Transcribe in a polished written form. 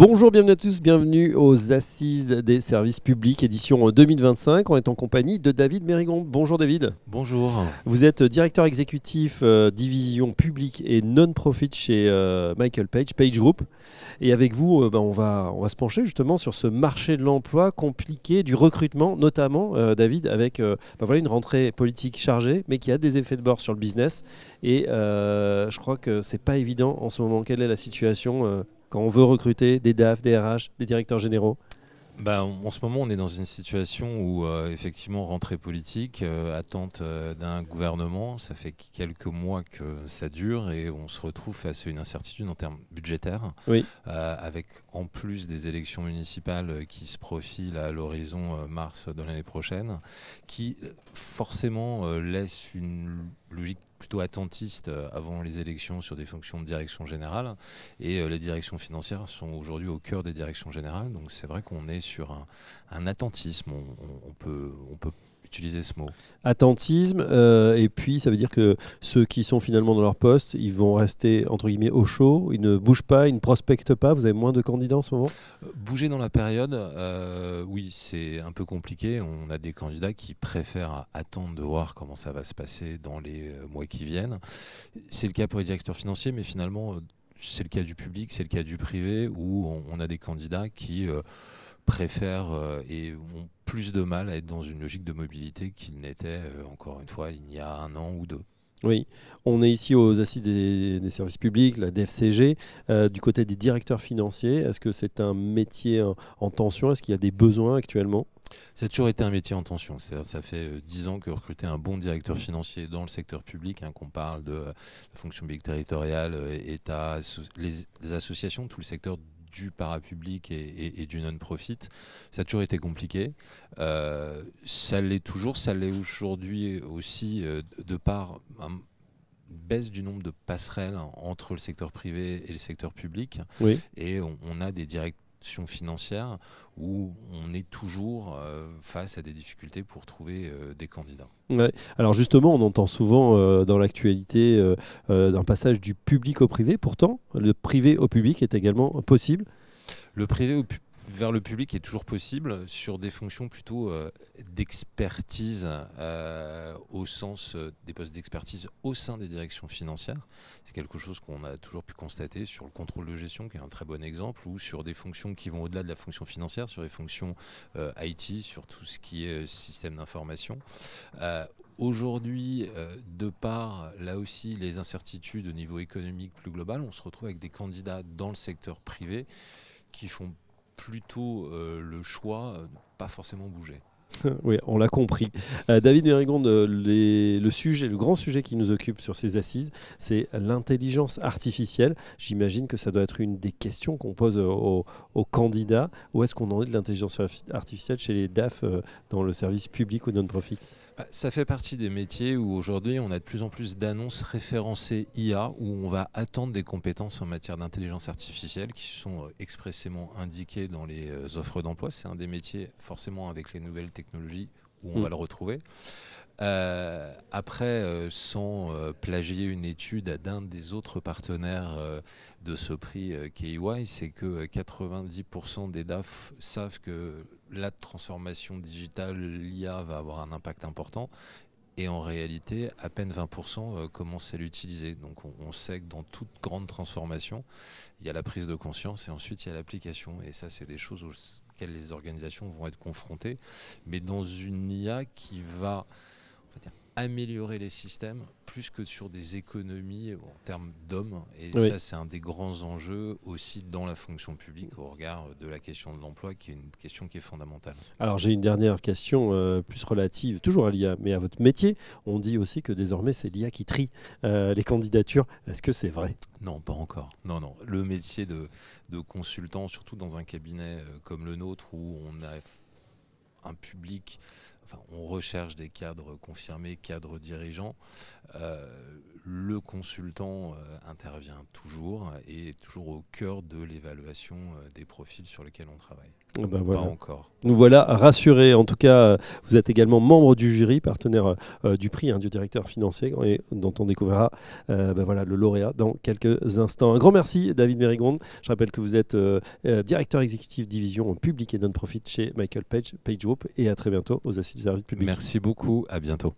Bonjour, bienvenue à tous, bienvenue aux Assises des services publics, édition 2025. On est en compagnie de David Mérigon. Bonjour David. Bonjour. Vous êtes directeur exécutif division publique et non-profit chez Michael Page, Page Group. Et avec vous, on va se pencher justement sur ce marché de l'emploi compliqué, du recrutement notamment, David, avec une rentrée politique chargée, mais qui a des effets de bord sur le business. Et je crois que c'est pas évident en ce moment. Quelle est la situation quand on veut recruter des DAF, des RH, des directeurs généraux? En ce moment, on est dans une situation où, effectivement, rentrée politique, attente d'un gouvernement. Ça fait quelques mois que ça dure et on se retrouve face à une incertitude en termes budgétaires, Oui. avec en plus des élections municipales qui se profilent à l'horizon mars de l'année prochaine, qui forcément laisse une logique plutôt attentiste avant les élections sur des fonctions de direction générale, et les directions financières sont aujourd'hui au cœur des directions générales, donc c'est vrai qu'on est sur un attentisme, on peut utiliser ce mot. Attentisme, et puis ça veut dire que ceux qui sont finalement dans leur poste, ils vont rester entre guillemets au chaud, ils ne bougent pas, ils ne prospectent pas. Vous avez moins de candidats en ce moment? Bouger dans la période, oui, c'est un peu compliqué. On a des candidats qui préfèrent attendre de voir comment ça va se passer dans les mois qui viennent. C'est le cas pour les directeurs financiers, mais finalement, c'est le cas du public, c'est le cas du privé, où on a des candidats qui préfèrent et ont plus de mal à être dans une logique de mobilité qu'ils n'étaient, encore une fois, il y a un an ou deux. Oui, on est ici aux assises des services publics, la DFCG, du côté des directeurs financiers. Est-ce que c'est un métier en tension? Est-ce qu'il y a des besoins actuellement? Ça a toujours été un métier en tension. Ça fait 10 ans que recruter un bon directeur financier dans le secteur public, qu'on parle de la fonction publique territoriale, État, les associations, tout le secteur du parapublic et du non-profit, ça a toujours été compliqué. Ça l'est toujours, ça l'est aujourd'hui aussi, de par une baisse du nombre de passerelles entre le secteur privé et le secteur public. Oui. Et on a des directions financières où on est toujours face à des difficultés pour trouver des candidats. Ouais. Alors justement, on entend souvent dans l'actualité un passage du public au privé. Pourtant, le privé au public est également possible. Le privé vers le public est toujours possible sur des fonctions plutôt d'expertise, au sens des postes d'expertise au sein des directions financières. C'est quelque chose qu'on a toujours pu constater sur le contrôle de gestion, qui est un très bon exemple, ou sur des fonctions qui vont au-delà de la fonction financière, sur les fonctions IT, sur tout ce qui est système d'information. Aujourd'hui, de par, là aussi, les incertitudes au niveau économique plus global, on se retrouve avec des candidats dans le secteur privé qui font plutôt le choix de ne pas forcément bouger. Oui, on l'a compris. David Mérigon, le grand sujet qui nous occupe sur ces assises, c'est l'intelligence artificielle. J'imagine que ça doit être une des questions qu'on pose aux candidats. Où est-ce qu'on en est de l'intelligence artificielle chez les DAF dans le service public ou non-profit? Ça fait partie des métiers où aujourd'hui on a de plus en plus d'annonces référencées IA, où on va attendre des compétences en matière d'intelligence artificielle qui sont expressément indiquées dans les offres d'emploi. C'est un des métiers forcément avec les nouvelles technologies où on va le retrouver. Après, sans plagier une étude d'un des autres partenaires de ce prix qui est EY, c'est que 90% des DAF savent que la transformation digitale, l'IA, va avoir un impact important. Et en réalité, à peine 20% commencent à l'utiliser. Donc on sait que dans toute grande transformation, il y a la prise de conscience et ensuite il y a l'application. Et ça, c'est des choses auxquelles les organisations vont être confrontées. Mais dans une IA qui va, on va dire, améliorer les systèmes plus que sur des économies en termes d'hommes. Et oui, ça, c'est un des grands enjeux aussi dans la fonction publique au regard de la question de l'emploi, qui est une question qui est fondamentale. Alors j'ai une dernière question plus relative, toujours à l'IA, mais à votre métier. On dit aussi que désormais c'est l'IA qui trie les candidatures. Est-ce que c'est vrai? Non, pas encore. Non. Le métier de consultant, surtout dans un cabinet comme le nôtre où on a un public, on recherche des cadres confirmés, cadres dirigeants. Le le consultant intervient toujours et est toujours au cœur de l'évaluation des profils sur lesquels on travaille. Voilà. Pas encore. Nous voilà rassurés. En tout cas, vous êtes également membre du jury, partenaire du prix du directeur financier, et dont on découvrira le lauréat dans quelques instants. Un grand merci, David Mérigonde. Je rappelle que vous êtes directeur exécutif division public et non-profit chez Michael Page Group. Et à très bientôt aux Assises du service public. Merci beaucoup. À bientôt.